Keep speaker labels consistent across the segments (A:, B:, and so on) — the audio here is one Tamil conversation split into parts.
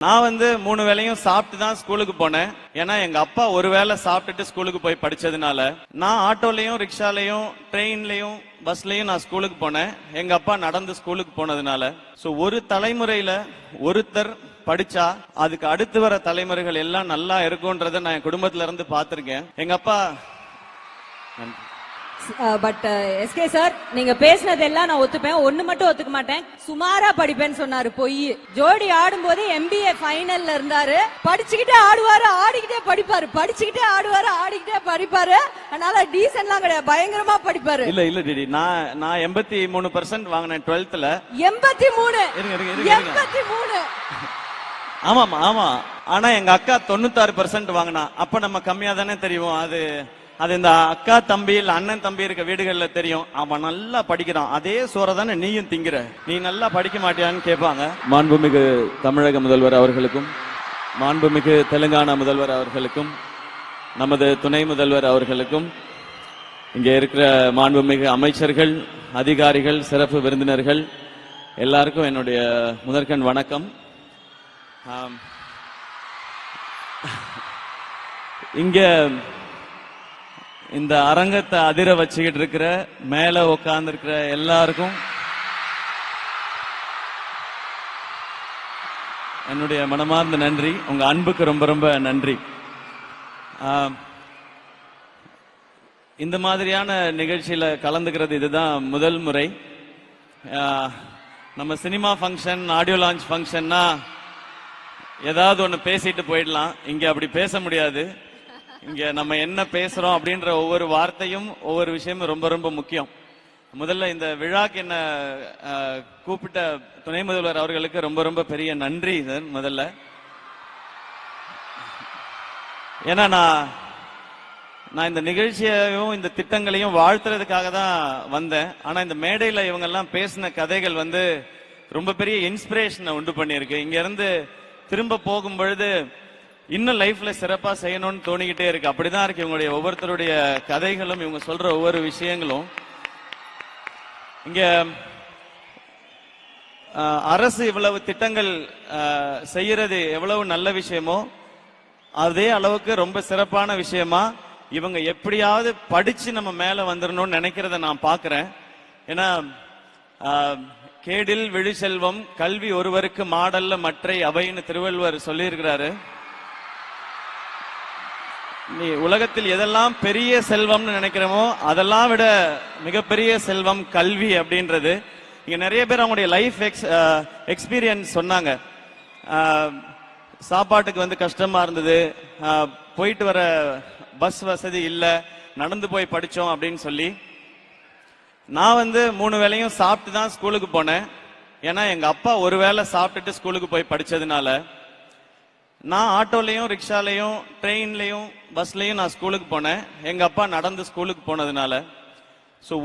A: நான் வந்து 3 வேளையும் சாப்பிட்டு தான் ஸ்கூலுக்கு போனேன். ஏன்னா எங்க அப்பா ஒரு வேளை சாப்பிட்டுட்டு ஸ்கூலுக்கு போய் படிச்சதுனால நான் ஆட்டோலயும் ரிக்ஷாலையும் ட்ரெயின்லயும் பஸ்லயும் நான் ஸ்கூலுக்கு போனேன். எங்க அப்பா நடந்து ஸ்கூலுக்கு போனதுனால ஒரு தலைமுறையில ஒருத்தர் படிச்சா அதுக்கு அடுத்து வர தலைமுறைகள் எல்லாம் நல்லா இருக்கும்ன்றத நான் என் குடும்பத்துல இருந்து பாத்திருக்கேன். எங்க அப்பா
B: பட் எஸ்கே சார், நீங்க பேசினதெல்லாம் நான் ஒத்துப்பேன். ஒண்ணு மட்டும் ஒத்துக்க மாட்டேன். சுமாரா படிப்பேன்னு சொன்னாரு, பொய். ஜோடி ஆடும் போது MBA ஃபைனல்ல இருந்தாரு. படிச்சுக்கிட்டே ஆடுவாரு, ஆடிக்கிட்டே படிப்பாரு. படிச்சுக்கிட்டே ஆடுவாரு, ஆடிக்கிட்டே படிப்பாரு. அதனால டீசன்ட்லாம் கிடையாது, பயங்கரமா படிப்பாரு.
A: இல்ல இல்ல டிடி, நான் 83% வாங்கினேன் 12th.
B: 83.
A: ஆமாமா ஆமா. ஆனா எங்க அக்கா 96% வாங்கினா. அப்ப நம்ம கம்மியா தானே தெரியும். அது இந்த அக்கா தம்பி இல்ல அண்ணன் தம்பி இருக்க வீடுகள்ல தெரியும். அவன் நல்லா படிக்கிறான், அதே சோற தானே நீயும் திங்கிற, நீ நல்லா படிக்க மாட்டியான்னு கேட்பாங்க. மாண்புமிகு தமிழக முதல்வர் அவர்களுக்கும், மாண்புமிகு தெலுங்கானா முதல்வர் அவர்களுக்கும், நமது துணை முதல்வர் அவர்களுக்கும், இங்க இருக்கிற மாண்புமிகு அமைச்சர்கள், அதிகாரிகள், சிறப்பு விருந்தினர்கள் எல்லாருக்கும் என்னுடைய முதற்கண் வணக்கம். இங்க இந்த அரங்கத்தை அதிர வச்சுக்கிட்டு இருக்கிற, மேல உட்கார்ந்து இருக்கிற எல்லாருக்கும் என்னுடைய மனமார்ந்த நன்றி. உங்க அன்புக்கு ரொம்ப ரொம்ப நன்றி. இந்த மாதிரியான நிகழ்ச்சியில கலந்துக்கிறது இதுதான் முதல் முறை. நம்ம சினிமா ஃபங்க்ஷன், ஆடியோ லான்ச் ஃபங்க்ஷன்னா ஏதாவது ஒண்ணு பேசிட்டு போயிடலாம். இங்க அப்படி பேச முடியாது. இங்க நம்ம என்ன பேசுறோம் அப்படின்ற ஒவ்வொரு வார்த்தையும் ஒவ்வொரு விஷயமும் ரொம்ப ரொம்ப முக்கியம். முதல்ல இந்த விழாக்கு என்ன கூப்பிட்ட துணை முதல்வர் அவர்களுக்கு ரொம்ப ரொம்ப பெரிய நன்றி. முதல்ல ஏன்னா நான் இந்த நிகழ்ச்சியையும் இந்த திட்டங்களையும் வாழ்த்துறதுக்காக தான் வந்தேன். ஆனா இந்த மேடையில இவங்க எல்லாம் பேசின கதைகள் வந்து ரொம்ப பெரிய இன்ஸ்பிரேஷனை உண்டு பண்ணியிருக்கு. இங்க இருந்து திரும்ப போகும் பொழுது இன்னும் லைஃப்ல சிறப்பா செய்யணும்னு தோணிக்கிட்டே இருக்கு. அப்படிதான் இருக்கு இவங்களுடைய ஒவ்வொருத்தருடைய கதைகளும், இவங்க சொல்ற ஒவ்வொரு விஷயங்களும். இங்க அரசு இவ்வளவு திட்டங்கள் செய்யறது எவ்வளவு நல்ல விஷயமோ அதே அளவுக்கு ரொம்ப சிறப்பான விஷயமா இவங்க எப்படியாவது படிச்சு நம்ம மேல வந்துடணும்னு நினைக்கிறத நான் பாக்குறேன். ஏன்னா கேடில் விழிசெல்வம் கல்வி ஒருவருக்கு மாடல்ல மற்றை அவைன்னு திருவள்ளுவர் சொல்லி இருக்கிறாரு. நீ உலகத்தில் எதெல்லாம் பெரிய செல்வம்னு நினைக்கிறோமோ அதெல்லாம் விட மிகப்பெரிய செல்வம் கல்வி அப்படின்றது. இங்க நிறைய பேர் அவங்களுடைய லைஃப் எக்ஸ்பீரியன்ஸ் சொன்னாங்க. சாப்பாட்டுக்கு வந்து கஷ்டமா இருந்தது, போயிட்டு வர பஸ் வசதி இல்ல, நடந்து போய் படிச்சோம் அப்படின்னு சொல்லி. நான் வந்து 3 வேளையும் சாப்பிட்டு தான் ஸ்கூலுக்கு போனேன். ஏன்னா எங்க அப்பா ஒரு வேளை சாப்பிட்டுட்டு ஸ்கூலுக்கு போய் படிச்சதுனால நான் ஆட்டோலயும் ரிக்ஷாலையும் ட்ரெயின்லயும் பஸ்லயும் நான் ஸ்கூலுக்கு போனேன். எங்க அப்பா நடந்து ஸ்கூலுக்கு போனதுனால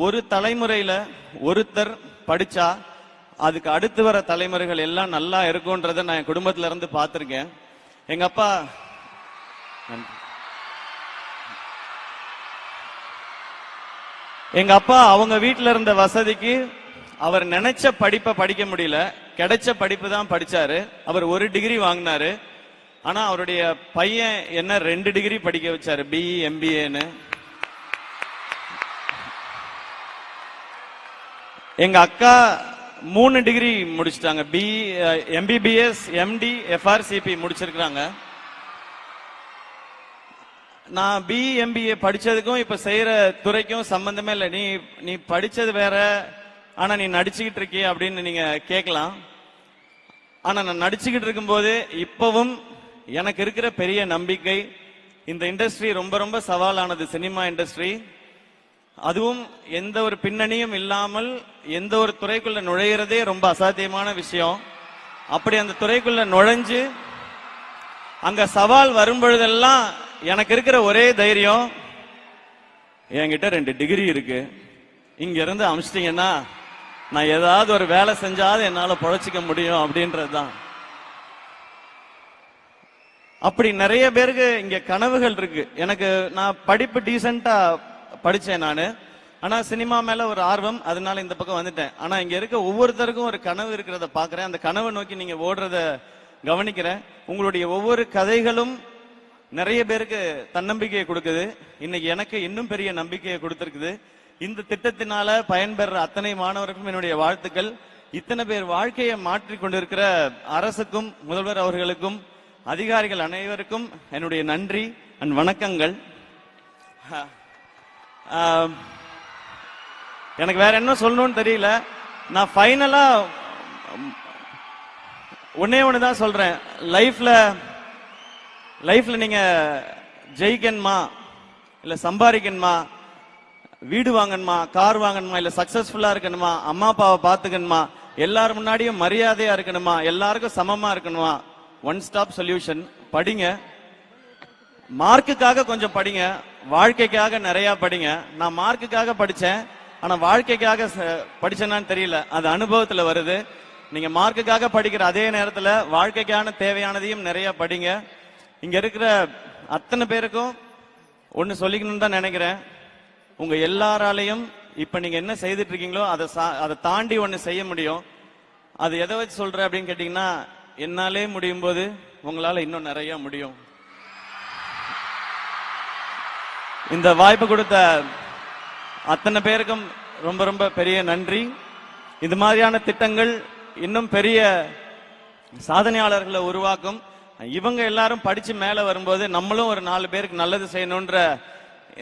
A: ஒரு தலைமுறையில ஒருத்தர் படிச்சா அதுக்கு அடுத்து வர தலைமுறைகள் எல்லாம் நல்லா இருக்கும்ன்றத நான் என் குடும்பத்துல இருந்து பாத்திருக்கேன். எங்க அப்பா அவங்க வீட்டுல இருந்த வசதிக்கு அவர் நினைச்ச படிப்பை படிக்க முடியல, கிடைச்ச படிப்பு தான் படிச்சாரு. அவர் 1 டிகிரி வாங்கினாரு. ஆனா அவருடைய பையன் என்ன 2 டிகிரி படிக்க வச்சாரு, BE MBAன்னு. எங்க அக்கா 3 டிகிரி முடிச்சிட்டாங்க. BE MBBS MD FRCP முடிச்சிருக்காங்க. நான் BE MBA படிச்சதுக்கும் இப்ப செய்யற துறைக்கும் சம்பந்தமே இல்லை. நீ படிச்சது வேற, ஆனா நீ நடிச்சுக்கிட்டு இருக்கிய அப்படின்னு நீங்க கேட்கலாம். ஆனா நான் நடிச்சுக்கிட்டு இருக்கும் போது இப்பவும் எனக்கு இருக்கிற பெரிய நம்பிக்கை, இந்த இண்டஸ்ட்ரி ரொம்ப ரொம்ப சவாலானது, சினிமா இண்டஸ்ட்ரி. அதுவும் எந்த ஒரு பின்னணியும் இல்லாமல் எந்த ஒரு துறைக்குள்ள நுழையிறதே ரொம்ப அசாத்தியமான விஷயம். அப்படி அந்த துறைக்குள்ள நுழைஞ்சு அங்க சவால் வரும்பொழுதெல்லாம் எனக்கு இருக்கிற ஒரே தைரியம், என்கிட்ட 2 டிகிரி இருக்கு, இங்க இருந்து அமிச்சிட்டீங்கன்னா நான் ஏதாவது ஒரு வேலை செஞ்சாவது என்னால பொழைச்சிக்க முடியும் அப்படின்றதுதான். அப்படி நிறைய பேருக்கு இங்க கனவுகள் இருக்கு. எனக்கு நான் படிப்பு டீசென்ட்டா படிச்சேன் நானு. ஆனா சினிமா மேல ஒரு ஆர்வம், அதனால இந்த பக்கம் வந்துட்டேன். ஆனா இங்க இருக்க ஒவ்வொருத்தருக்கும் ஒரு கனவு இருக்கிறத பாக்குறேன். அந்த கனவை நோக்கி நீங்க ஓடுறத கவனிக்கிறேன். உங்களுடைய ஒவ்வொரு கதைகளும் நிறைய பேருக்கு தன்னம்பிக்கையை கொடுக்குது. இன்னைக்கு எனக்கு இன்னும் பெரிய நம்பிக்கையை கொடுத்திருக்குது. இந்த திட்டத்தினால பயன்பெற அத்தனை மாணவர்களுக்கும் என்னுடைய வாழ்த்துக்கள். இத்தனை பேர் வாழ்க்கையை மாற்றிக் கொண்டிருக்கிற அரசுக்கும் முதல்வர் அவர்களுக்கும் அதிகாரிகள் அனைவருக்கும் என்னுடைய நன்றி அண்ட் வணக்கங்கள். எனக்கு வேற என்ன சொல்லணும்னு தெரியல. நான் ஃபைனலா ஒன்னே ஒண்ணுதான் சொல்றேன். லைஃப்ல நீங்க ஜெயிக்கணுமா, இல்ல சம்பாதிக்கணுமா, வீடு வாங்கணுமா, கார் வாங்கணுமா, இல்ல சக்சஸ்ஃபுல்லா இருக்கணுமா, அம்மா அப்பாவை பாத்துக்கணுமா, எல்லாரும் முன்னாடியும் மரியாதையா இருக்கணுமா, எல்லாருக்கும் சமமா இருக்கணுமா, ஒன் ஸ்டாப் சொல்யூஷன். படிங்க, மார்க்குக்காக கொஞ்சம் படிங்க, வாழ்க்கைக்காக நிறைய படிங்க. நான் மார்க்குக்காக படிச்சேன், ஆனா வாழ்க்கைக்காக படிச்சேனான்னு தெரியல. அது அனுபவத்துல வருது. நீங்க மார்க்குக்காக படிக்கிற அதே நேரத்துல வாழ்க்கைக்கான தேவையானதையும் நிறைய படிங்க. இங்க இருக்கிற அத்தனை பேருக்கும் ஒன்னு சொல்லிக்கணும்னு தான் நினைக்கிறேன். உங்க எல்லாராலையும் இப்ப நீங்க என்ன செய்துட்டு இருக்கீங்களோ அதை தாண்டி ஒன்னு செய்ய முடியும். அது எதை வச்சு சொல்ற அப்படின்னு கேட்டீங்கன்னா, என்னாலே முடியும் போது உங்களால இன்னும் நிறைய முடியும். இந்த வாய்ப்பு கொடுத்த அத்தனை பேருக்கும் ரொம்ப ரொம்ப பெரிய நன்றி. இது மாதிரியான திட்டங்கள் இன்னும் பெரிய சாதனையாளர்களை உருவாக்கும். இவங்க எல்லாரும் படிச்சு மேல வரும்போது நம்மளும் ஒரு 4 பேருக்கு நல்லது செய்யணும்ன்ற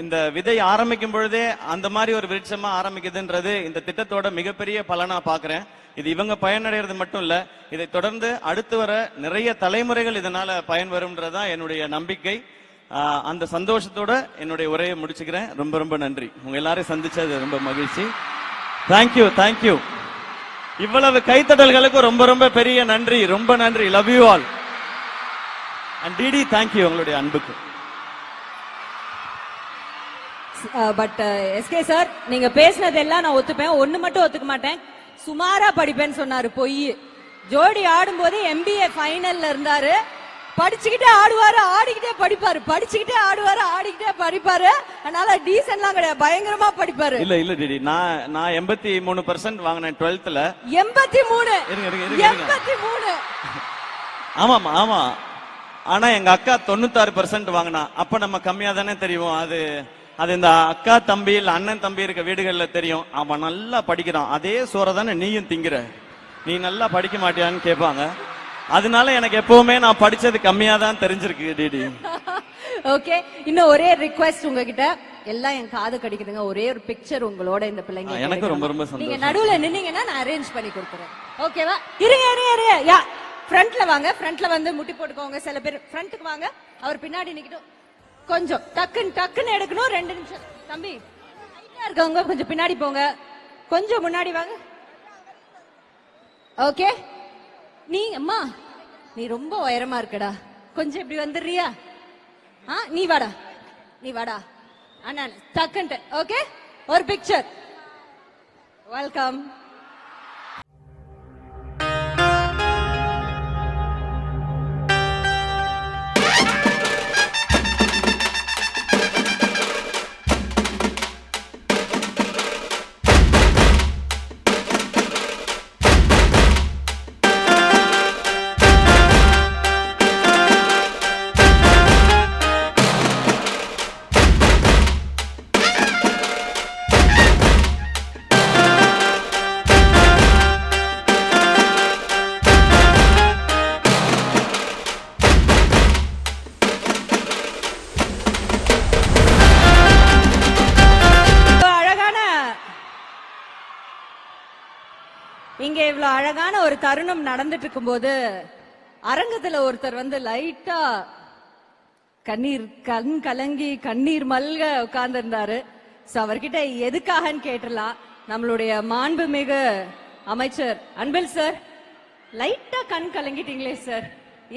A: இந்த விதை ஆரம்பிக்கும் பொழுதே அந்த மாதிரி ஒரு விருட்சமா ஆரம்பிக்குதுன்றது இந்த திட்டத்தோட மிகப்பெரிய பலனா பாக்குறேன். இது இவங்க பயனடைறது மட்டும் இல்ல, இதை தொடர்ந்து அடுத்து வர நிறைய தலைமுறைகள் இதனால பயன்பெறும்ன்றதான் என்னுடைய நம்பிக்கை. அந்த சந்தோஷத்தோட என்னுடைய உரையை முடிச்சுக்கிறேன். ரொம்ப ரொம்ப நன்றி. உங்க எல்லாரையும் சந்திச்சது ரொம்ப மகிழ்ச்சி. Thank you thank you. இவ்வளவு கைத்தட்டல்களுக்கு ரொம்ப ரொம்ப பெரிய நன்றி. ரொம்ப நன்றி. Love you all. And DD thank you உங்களுடைய அன்புக்கு.
B: பட் எஸ்கே சார், நீங்க பேசினதெல்லாம் நான் ஒத்துப்பேன். ஒண்ணு மட்டும் ஒத்துக்க மாட்டேன். சுமாரா படிப்பேன்னு சொன்னாரு. பொய். ஜோடி ஆடும்போது MBA ஃபைனல்ல இருந்தாரு. படிச்சுக்கிட்டே ஆடுவாரு, ஆடிக்கிட்டே படிப்பாரு. படிச்சுக்கிட்டே ஆடுவாரு, ஆடிக்கிட்டே படிப்பாரு. அதனால டீசன்ட்லாம் கிடையாது, பயங்கரமா படிப்பாரு.
A: இல்ல இல்ல டிடி, நான் 83% வாங்கினேன் 12th.
B: 83? 83?
A: ஆமாமா ஆமா. ஆனா எங்க அக்கா 96% வாங்கினா. அப்ப நம்ம கம்மியா தானே தெரியும். அது இந்த அக்கா தம்பி இல்ல அண்ணன் தம்பி இருக்க வீடுகள்ல தெரியும். அவன் நல்லா படிக்கிறான், அதே சோற தானே நீயும் திங்கிற, நீ நல்லா படிக்க மாட்டியான்னு கேட்பாங்க. அதனால எனக்கு எப்பவுமே நான் படிச்சது கம்மியா தான் தெரிஞ்சிருக்கு டிடி.
B: ஓகே, இன்னும் ஒரே ரிக்வெஸ்ட் உங்ககிட்ட. எல்லாம் என் காது கடிக்குதுங்க. ஒரே ஒரு பிக்சர் உங்களோட இந்த பிள்ளைங்க.
A: எனக்கு ரொம்ப ரொம்ப சந்தோஷம்.
B: நீங்க நடுவுல நின்னீங்கன்னா நான் அரேஞ்ச் பண்ணி கொடுக்குறேன். ஓகேவா? இருங்க. யா, ஃப்ரண்ட்ல வாங்க. ஃப்ரண்ட்ல வந்து முட்டி போட்டுக்கோங்க. சில பேர் ஃப்ரண்ட்டுக்கு வாங்க. அவர் பின்னாடி நிக்கட்டும். கொஞ்சம் டக்குன்னு எடுக்கணும். 2 நிமிஷம். தம்பி ஹைட்டா இருக்கவங்க கொஞ்சம் பின்னாடி போங்க. கொஞ்சம் முன்னாடி வாங்க. ஓகே. நீ அம்மா, நீ ரொம்ப உயரமா இருக்கடா, கொஞ்சம் இப்படி வந்துடுறியா? நீ வாடா அண்ணா, டக்குன்ட்டு. ஓகே, ஒரு பிக்சர். வெல்கம். இங்க இவ்வளவு அழகான ஒரு தருணம் நடந்துட்டு இருக்கும் போது அரங்கத்துல ஒருத்தர் வந்து லைட்டா கண் கலங்கி கண்ணீர் மல்க உட்கார்ந்து இருந்தாரு. அவர்கிட்ட எதுக்காகன்னு கேட்டலாம். நம்மளுடைய மாண்புமிகு அமைச்சர் அன்பில் சார், லைட்டா கண் கலங்கிட்டீங்களே சார்,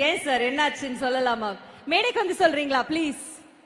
B: ஏன் சார், என்னாச்சுன்னு சொல்லலாமா? மேடைக்கு வந்து சொல்றீங்களா ப்ளீஸ்?